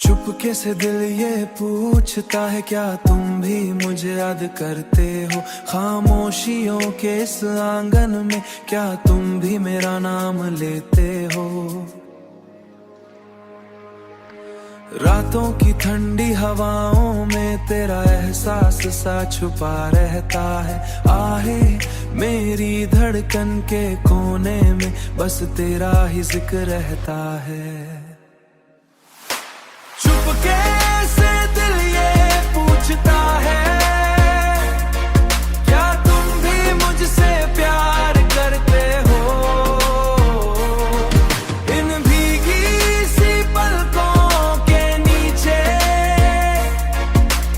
चुपके से दिल ये पूछता है क्या तुम भी मुझे याद करते हो। खामोशियों के इस आंगन में क्या तुम भी मेरा नाम लेते हो। रातों की ठंडी हवाओं में तेरा एहसास सा छुपा रहता है। आहे मेरी धड़कन के कोने में बस तेरा ही जिक्र रहता है। चुपके से दिल ये पूछता है क्या तुम भी मुझसे प्यार करते हो। इन भीगी सी पलकों के नीचे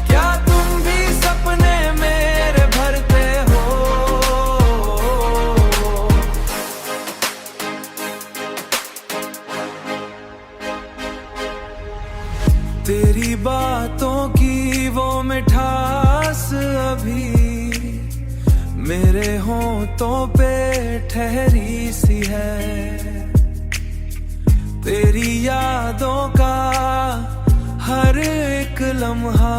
क्या तुम भी सपने मेरे भरते हो। तेरी बातों की वो मिठास अभी मेरे होंठों पे ठहरी सी है। तेरी यादों का हर एक लम्हा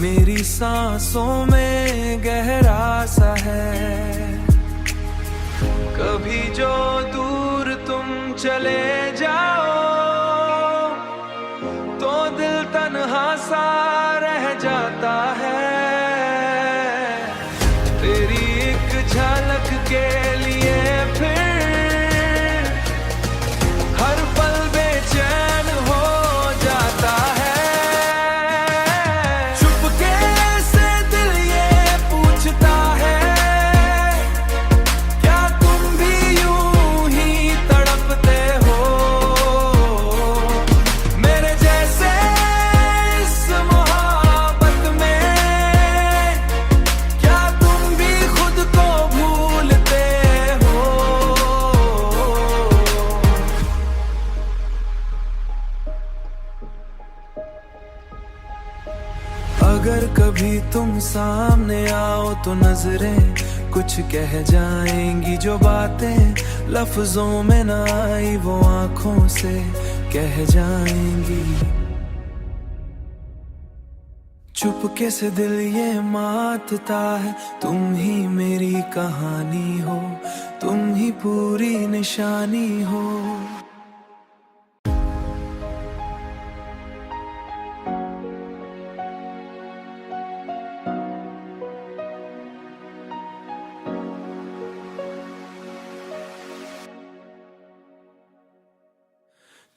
मेरी सांसों में गहरा सा है। कभी जो दूर तुम चले जाओ तो दिल तन्हा सा रह जाता है। तेरी एक झलक के लिए फिर हर पल बेचैन हो जाता है। चुपके से दिल ये पूछता है क्या तुम भी यूं ही तड़पते हो। मेरे जैसे इस मोहब्बत में क्या तुम भी खुद को भूलते हो। अगर कभी तुम सामने आओ तो नजरें कुछ कह जाएंगी। जो बातें लफ्जों में ना आई वो आंखों से कह जाएंगी। चुपके से दिल ये मातता है तुम ही मेरी कहानी हो। तुम ही पूरी निशानी हो।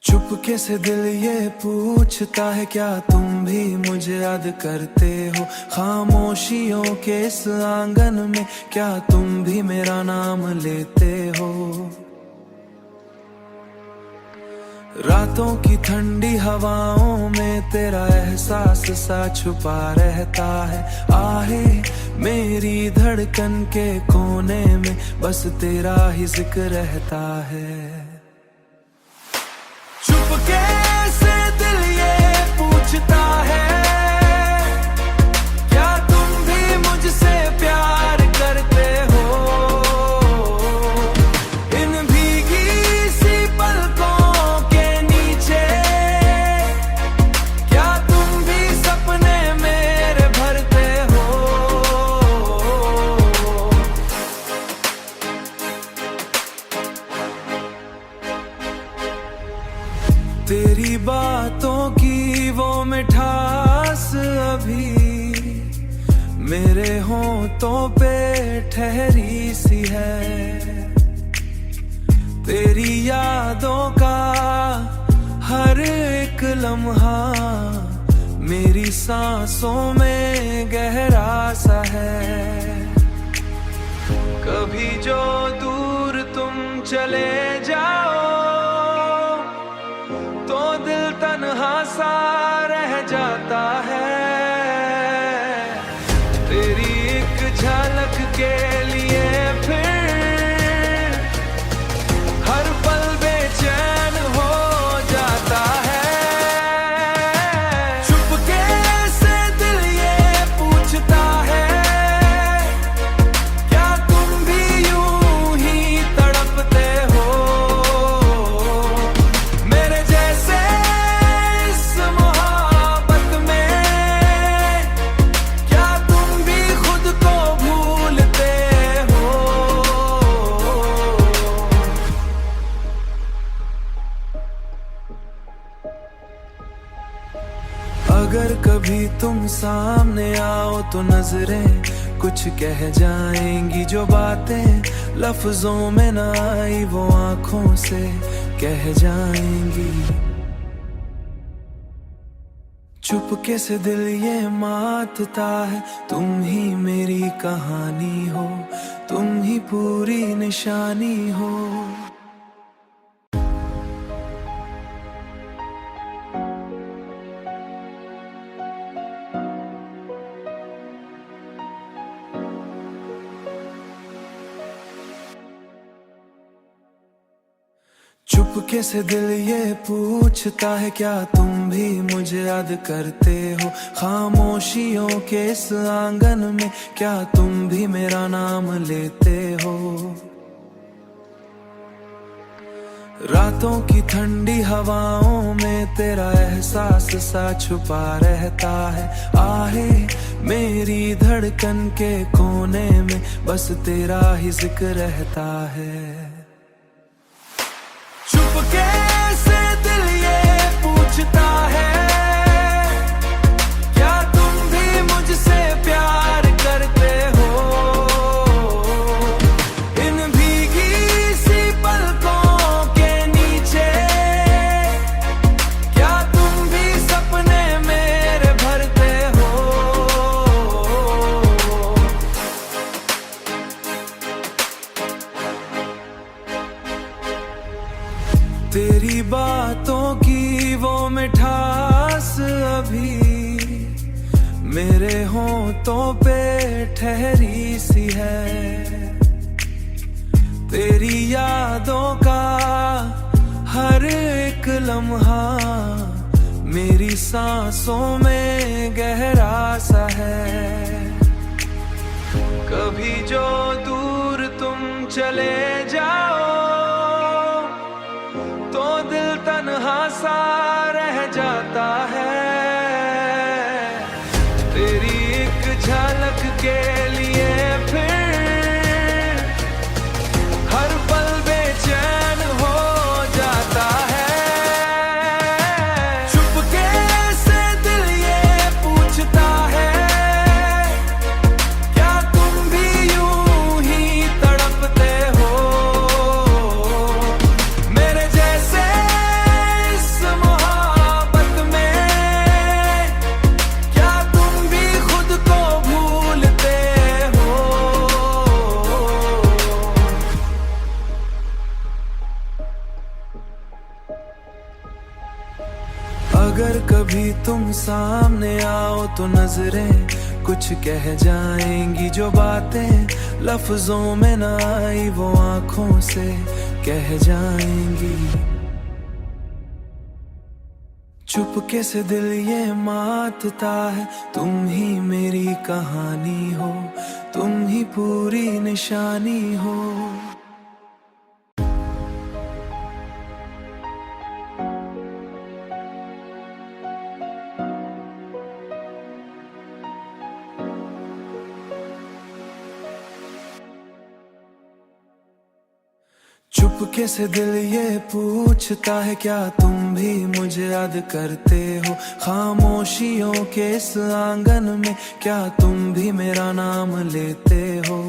चुपके से दिल ये पूछता है क्या तुम भी मुझे याद करते हो। खामोशियों के इस आंगन में क्या तुम भी मेरा नाम लेते हो। रातों की ठंडी हवाओं में तेरा एहसास सा छुपा रहता है। आहे मेरी धड़कन के कोने में बस तेरा ही जिक्र रहता है। चुपके से दिल ये पूछता है क्या तुम भी मुझसे प्यार करते हो। इन भीगी सी पलकों के नीचे क्या तुम भी सपने मेरे भरते हो। तेरी बातों की वो मिठास अभी मेरे होंठों पे ठहरी सी है। तेरी यादों का हर एक लम्हा मेरी सांसों में गहरा सा है। कभी जो दूर तुम चले जाओ तो दिल तन्हा सा रह जाता है। तेरी एक झलक के लिए फिर हर पल बेचैन हो जाता है। चुपके से दिल ये पूछता है क्या तुम भी यूं ही तड़पते हो। मेरे जैसे अगर कभी तुम सामने आओ तो नजरें कुछ कह जाएंगी, जो बातें लफ्जों में ना आई वो आंखों से कह जाएंगी। चुपके से दिल ये मातता है, तुम ही मेरी कहानी हो, तुम ही पूरी निशानी हो। चुपके से दिल ये पूछता है, क्या तुम भी मुझे याद करते हो? खामोशियों के इस आंगन में क्या तुम भी मेरा नाम लेते हो? रातों की ठंडी हवाओं में तेरा एहसास सा छुपा रहता है। आहे मेरी धड़कन के कोने में बस तेरा ही जिक्र रहता है। चुपके से दिल ये पूछता है, क्या तुम भी मुझसे प्यार करते हो? इन भीगी सी पलकों के नीचे क्या तुम भी सपने मेरे भरते हो? तेरी बातों की वो मिठास अभी मेरे होंठों पे ठहरी सी है। तेरी यादों का हर एक लम्हा मेरी सांसों में गहरा सा है। कभी जो दूर तुम चले जाओ तो दिल तन्हा सा रह जाता है। तेरी एक झलक के लिए फिर हर पल बेचैन हो जाता है। चुपके से दिल ये पूछता है, क्या तुम भी यूं ही तड़पते हो? मेरे जैसे इस मोहब्बत में क्या तुम भी खुद को भूलते हो? अगर कभी तुम सामने आओ तो नजरें कुछ कह जाएंगी, जो बातें लफ्जों में ना आई वो आंखों से कह जाएंगी। चुपके से दिल ये मातता है, तुम ही मेरी कहानी हो, तुम ही पूरी निशानी हो। चुपके से दिल ये पूछता है, क्या तुम भी मुझे याद करते हो? खामोशियों के इस आंगन में क्या तुम भी मेरा नाम लेते हो?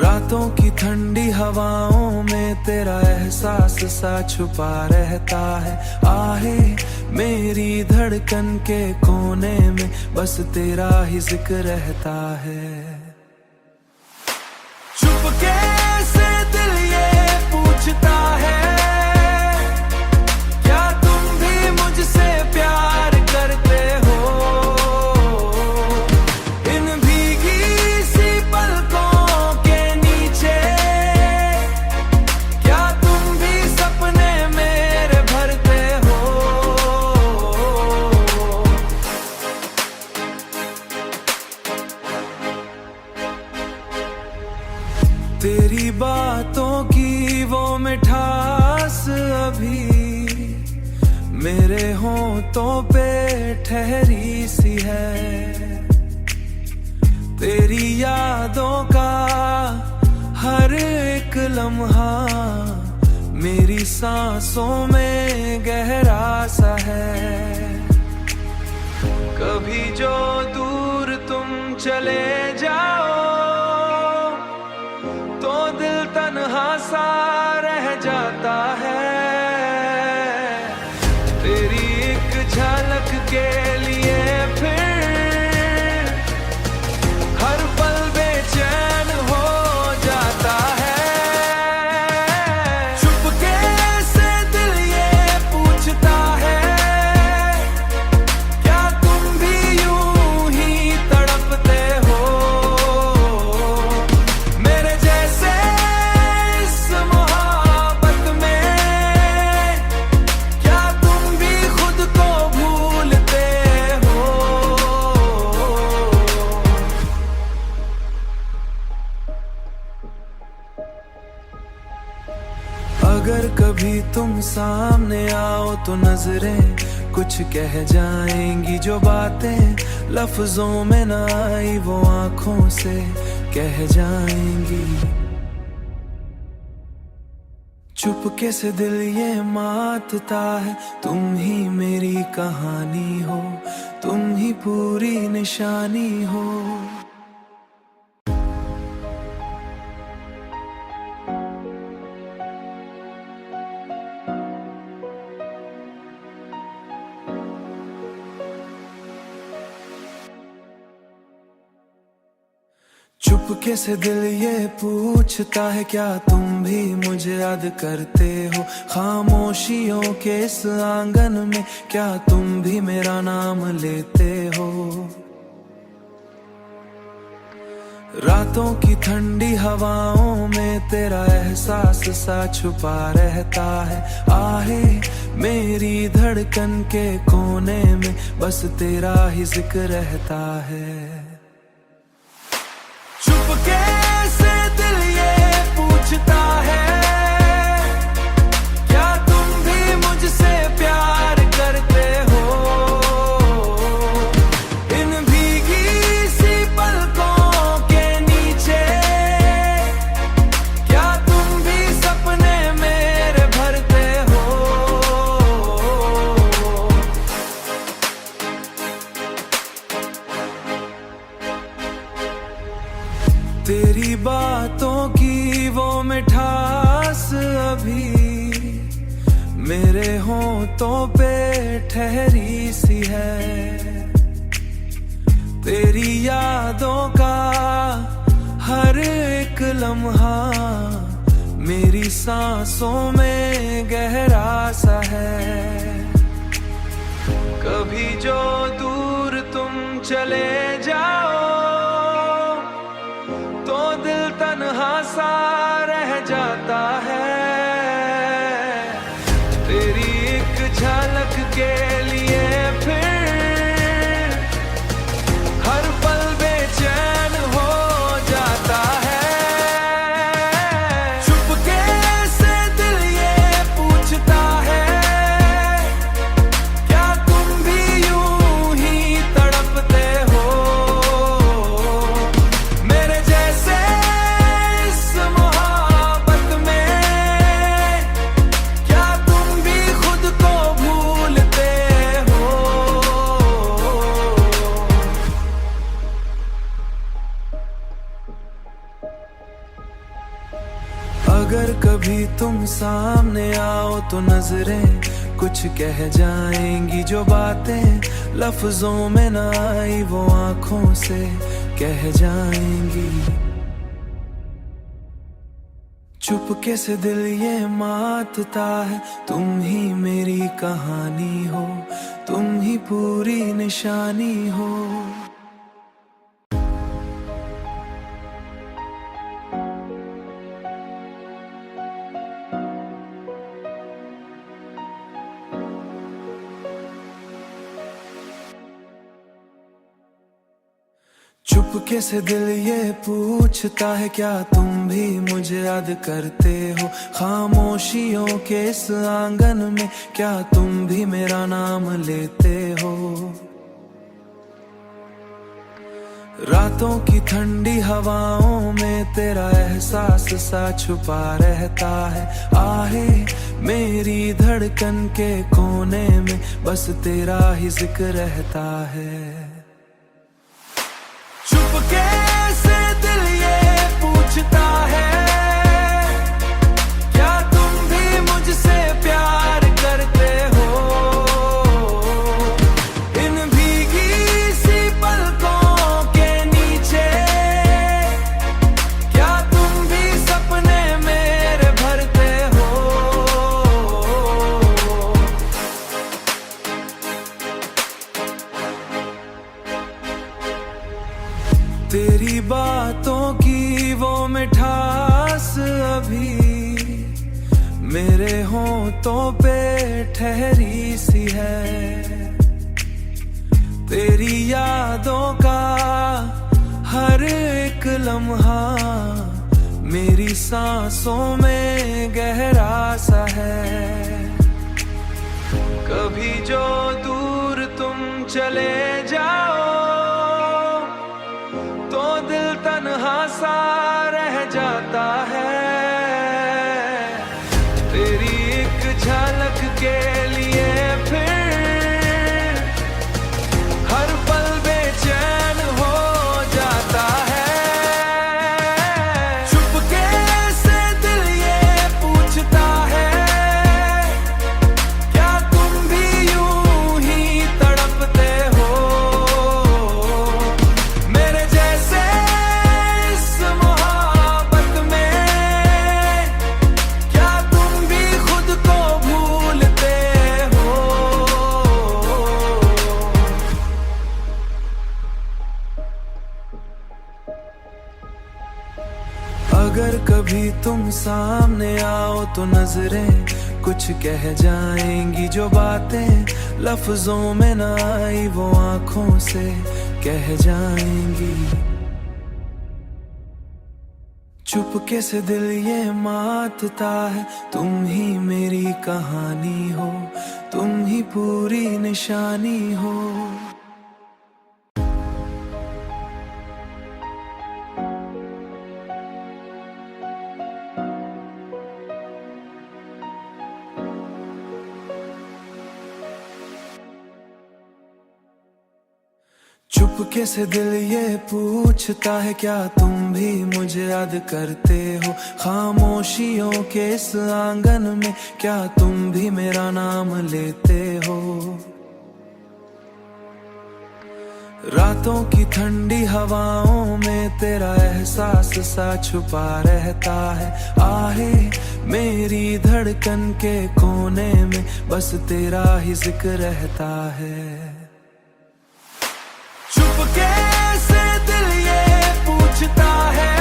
रातों की ठंडी हवाओं में तेरा एहसास सा छुपा रहता है। आहे मेरी धड़कन के कोने में बस तेरा ही जिक्र रहता है। चुपके से दिल ये पूछता है, क्या तुम भी मुझसे प्यार करते हो? इन भीगी सी पलकों के नीचे क्या तुम भी सपने मेरे भरते हो? तेरी बातों की वो मिठास अभी मेरे होंठों पे ठहरी सी है। तेरी यादों का हर एक लम्हा मेरी सांसों में गहरा सा है। कभी जो दूर तुम चले जाओ तो दिल तन्हा सा रह जाता है। तेरी एक झलक के लिए फिर हर पल बेचैन हो जाता है। चुपके से दिल ये पूछता है, क्या तुम भी यूं ही तड़पते हो मेरे जैसे इस मोहब्बत में? क्या तुम भी खुद को भूलते हो? अगर कभी तुम सामने आओ तो नजरें कुछ कह जाएंगी, जो बातें लफ्जों में ना आई वो आंखों से कह जाएंगी। चुपके से दिल ये मातता है, तुम ही मेरी कहानी हो, तुम ही पूरी निशानी हो। चुपके से दिल ये पूछता है, क्या तुम भी मुझे याद करते हो? खामोशियों के इस आंगन में क्या तुम भी मेरा नाम लेते हो? रातों की ठंडी हवाओं में तेरा एहसास सा छुपा रहता है। आहे मेरी धड़कन के कोने में बस तेरा ही जिक्र रहता है। चुपके से दिल ये पूछता है, क्या तुम भी मुझसे प्यार करते हो? इन भीगी सी पलकों के नीचे क्या तुम भी सपने मेरे भरते हो? तेरी बातों की वो मिठास अभी मेरे होंठों पे ठहरी सी है। तेरी यादों का हर एक लम्हा मेरी सांसों में गहरा सा है। कभी जो दूर तुम चले जाओ तो दिल तन्हा सा रह जाता है। तेरी एक झलक के लिए फिर हर पल बेचैन हो जाता है। चुपके से दिल ये पूछता है, क्या तुम भी यूं ही तड़पते हो मेरे जैसे इस मोहब्बत में? क्या तुम भी खुद को भूलते हो? अगर कभी तुम सामने आओ तो नजरें कुछ कह जाएंगी, जो बातें लफ्जों में ना आई वो आंखों से कह जाएंगी। चुपके से दिल ये मातता है, तुम ही मेरी कहानी हो, तुम ही पूरी निशानी हो। चुपके से दिल ये पूछता है, क्या तुम भी मुझे याद करते हो? खामोशियों के इस आंगन में क्या तुम भी मेरा नाम लेते हो? रातों की ठंडी हवाओं में तेरा एहसास सा छुपा रहता है। आहे मेरी धड़कन के कोने में बस तेरा ही जिक्र रहता है। चुपके से दिल ये पूछता है, क्या तुम भी मुझसे प्यार करते हो? इन भीगी सी पलकों के नीचे क्या तुम भी सपने मेरे भरते हो? तेरी बातों की वो मिठास अभी मेरे होंठों पे ठहरी सी है। तेरी यादों का हर एक लम्हा मेरी सांसों में गहरा सा है। कभी जो दूर तुम चले जाओ तो दिल तन्हा सा रह जाता है। तेरी एक झलक के लिए फिर हर पल बेचैन हो जाता है। चुपके से दिल ये पूछता है, क्या तुम भी यूं ही तड़पते हो? मेरे जैसे इस मोहब्बत में क्या तुम भी खुद को भूलते हो? अगर कभी तुम सामने आओ तो नजरें कुछ कह जाएंगी, जो बातें लफ्जों में ना आई वो आंखों से कह जाएंगी। चुपके से दिल ये मातता है, तुम ही मेरी कहानी हो, तुम ही पूरी निशानी हो। चुपके से दिल ये पूछता है, क्या तुम भी मुझे याद करते हो? खामोशियों के इस आंगन में क्या तुम भी मेरा नाम लेते हो? रातों की ठंडी हवाओं में तेरा एहसास सा छुपा रहता है। आहे मेरी धड़कन के कोने में बस तेरा ही जिक्र रहता है। चुपके से दिल ये पूछता है,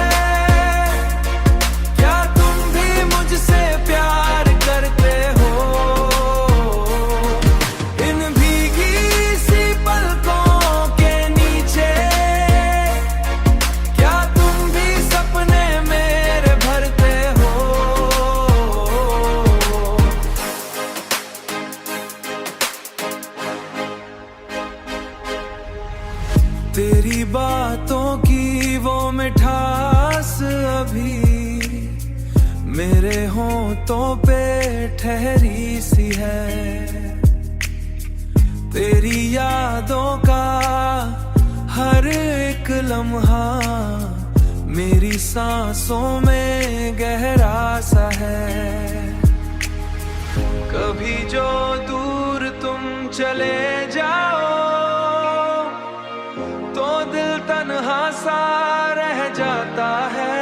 क्या तुम भी मुझसे प्यार करते हो? इन भीगी सी पलकों के नीचे क्या तुम भी सपने मेरे भरते हो? तेरी बातों की वो मिठास अभी मेरे होंठों पे ठहरी सी है। तेरी यादों का हर एक लम्हा मेरी सांसों में गहरा सा है। कभी जो दूर तुम चले जाओ तो दिल तन्हा सा रह जाता है।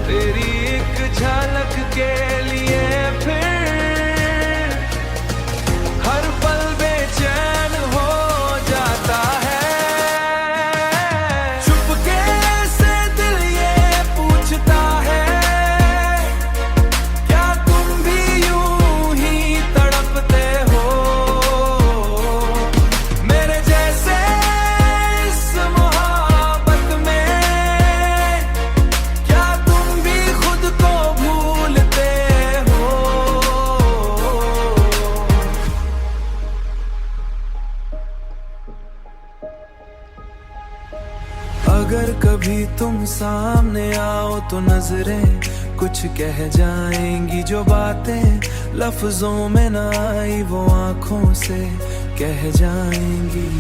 तेरी एक झलक के लिए फिर हर पल बेचैन हो जाता है। चुपके से दिल ये पूछता है, क्या तुम भी यूं ही तड़पते हो? मेरे जैसे इस मोहब्बत में क्या तुम भी खुद को भूलते हो? अगर कभी तुम सामने आओ तो नजरें कुछ कह जाएंगी जो बातें लफ्जों में ना आई वो आंखों से कह जाएंगी।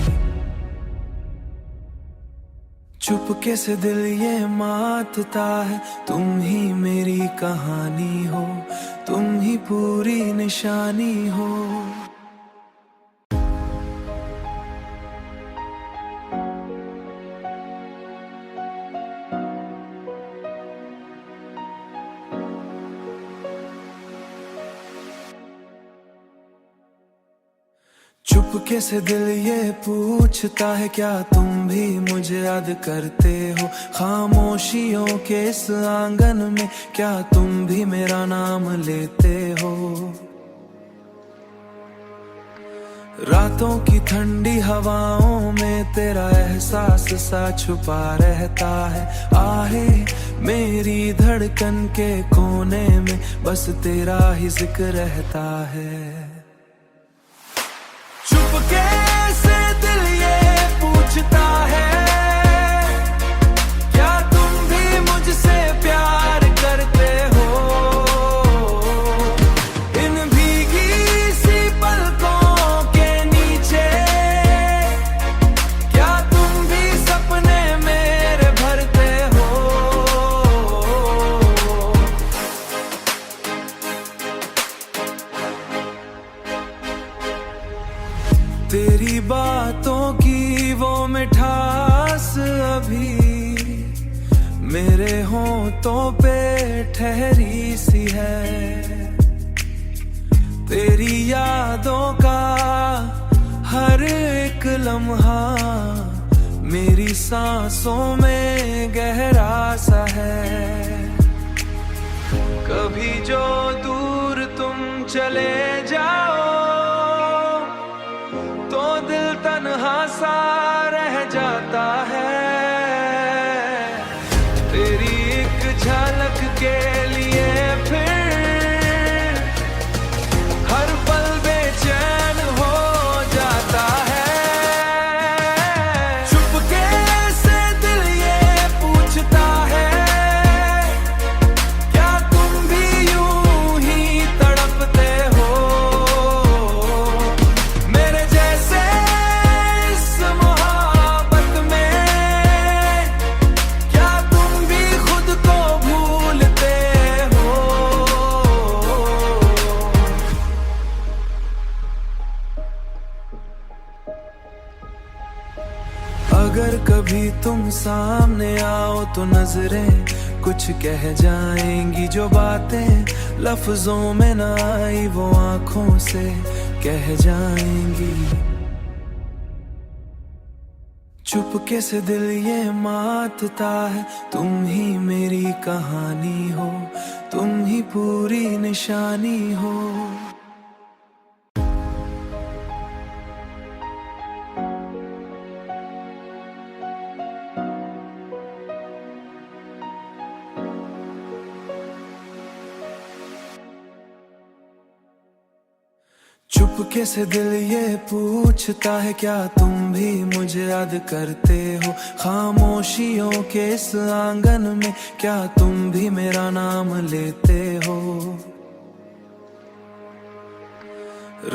चुपके से दिल ये मातता है, तुम ही मेरी कहानी हो, तुम ही पूरी निशानी हो। चुपके से दिल ये पूछता है क्या तुम भी मुझे याद करते हो। खामोशियों के इस आंगन में क्या तुम भी मेरा नाम लेते हो। रातों की ठंडी हवाओं में तेरा एहसास सा छुपा रहता है। आहे मेरी धड़कन के कोने में बस तेरा ही जिक्र रहता है। चुपके से दिल ये पूछता है क्या तुम भी मुझसे प्यार करते हो। इन भीगी सी पलकों के नीचे क्या तुम भी सपने मेरे भरते हो। तेरी बातों की वो मिठास अभी मेरे होंठों पे ठहरी सी है। तेरी यादों का हर एक लम्हा मेरी सांसों में गहरा सा है। कभी जो दूर तुम चले जाओ तो दिल तन्हा सा रह जाता है। तेरी एक झलक के लिए फिर हर पल बेचैन हो जाता है। चुपके से दिल ये पूछता है क्या तुम भी यूं ही तड़पते हो। अगर कभी तुम सामने आओ तो नजरें कुछ कह जाएंगी जो बातें लफ्जों में ना आई वो आंखों से कह जाएंगी। चुपके से दिल ये मातता है, तुम ही मेरी कहानी हो, तुम ही पूरी निशानी हो। चुपके से दिल ये पूछता है क्या तुम भी मुझे याद करते हो। खामोशियों के इस आंगन में क्या तुम भी मेरा नाम लेते हो।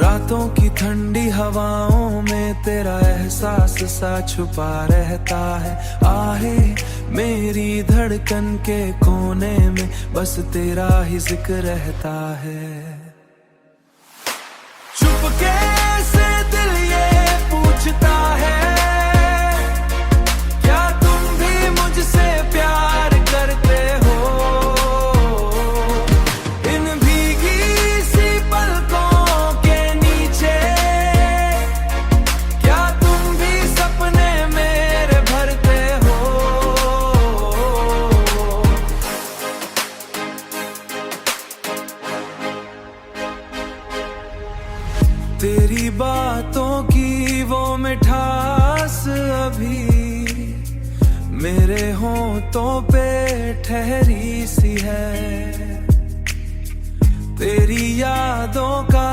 रातों की ठंडी हवाओं में तेरा एहसास सा छुपा रहता है। आहे मेरी धड़कन के कोने में बस तेरा ही जिक्र रहता है। चुपके से दिल ये पूछता है क्या तुम भी मुझसे प्यार करते हो। इन भीगी सी पलकों के नीचे क्या तुम भी सपने मेरे भरते हो। तेरी बातों की वो मिठास अभी मेरे होंठों पे ठहरी सी है। तेरी यादों का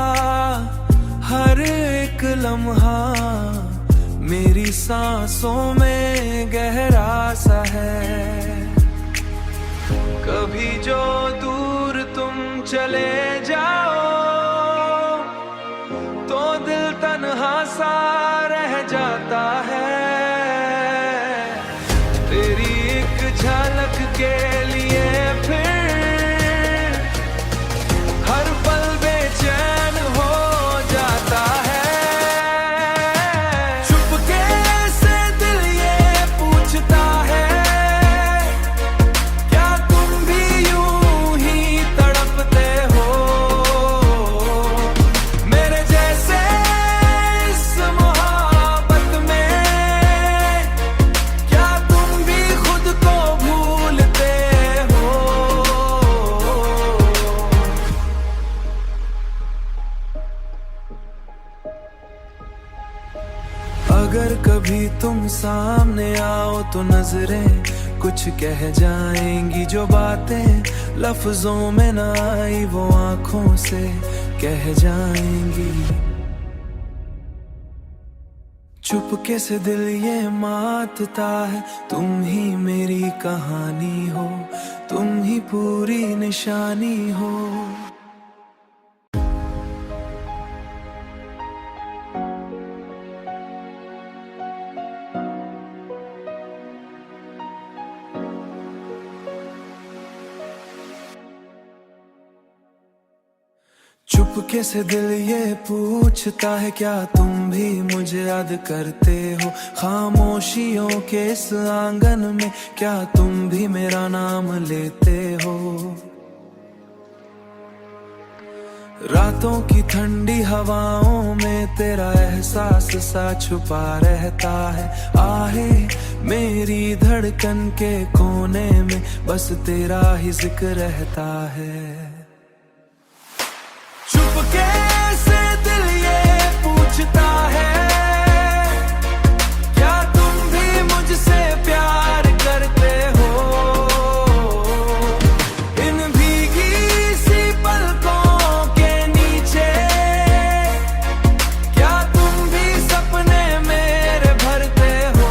हर एक लम्हा मेरी सांसों में गहरा सा है। कभी जो दूर तुम चले जाओ तो दिल तन्हा सा रह जाता है। तेरी एक झलक के लिए फिर हर पल बेचैन हो जाता है। चुपके से दिल ये पूछता है, क्या तुम भी यूं ही तड़पते हो मेरे जैसे इस मोहब्बत में? क्या तुम भी खुद को भूलते हो? अगर कभी तुम सामने आओ तो नजरें कुछ कह जाएंगी, जो बातें लफ्जों में ना आई वो आंखों से कह जाएंगी। चुपके से दिल ये मातता है, तुम ही मेरी कहानी हो, तुम ही पूरी निशानी हो। चुपके से दिल ये पूछता है, क्या तुम भी मुझे याद करते हो? खामोशियों के इस आंगन में क्या तुम भी मेरा नाम लेते हो? रातों की ठंडी हवाओं में तेरा एहसास सा छुपा रहता है। आहे मेरी धड़कन के कोने में बस तेरा ही जिक्र रहता है। चुपके से दिल ये पूछता है, क्या तुम भी मुझसे प्यार करते हो? इन भीगी सी पलकों के नीचे क्या तुम भी सपने मेरे भरते हो?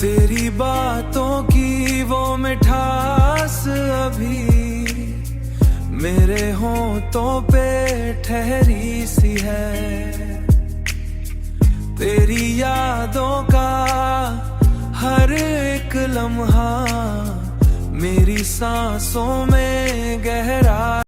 तेरी बातों की वो मिठास अभी मेरे होंठों पे ठहरी सी है। तेरी यादों का हर एक लम्हा मेरी सांसों में गहरा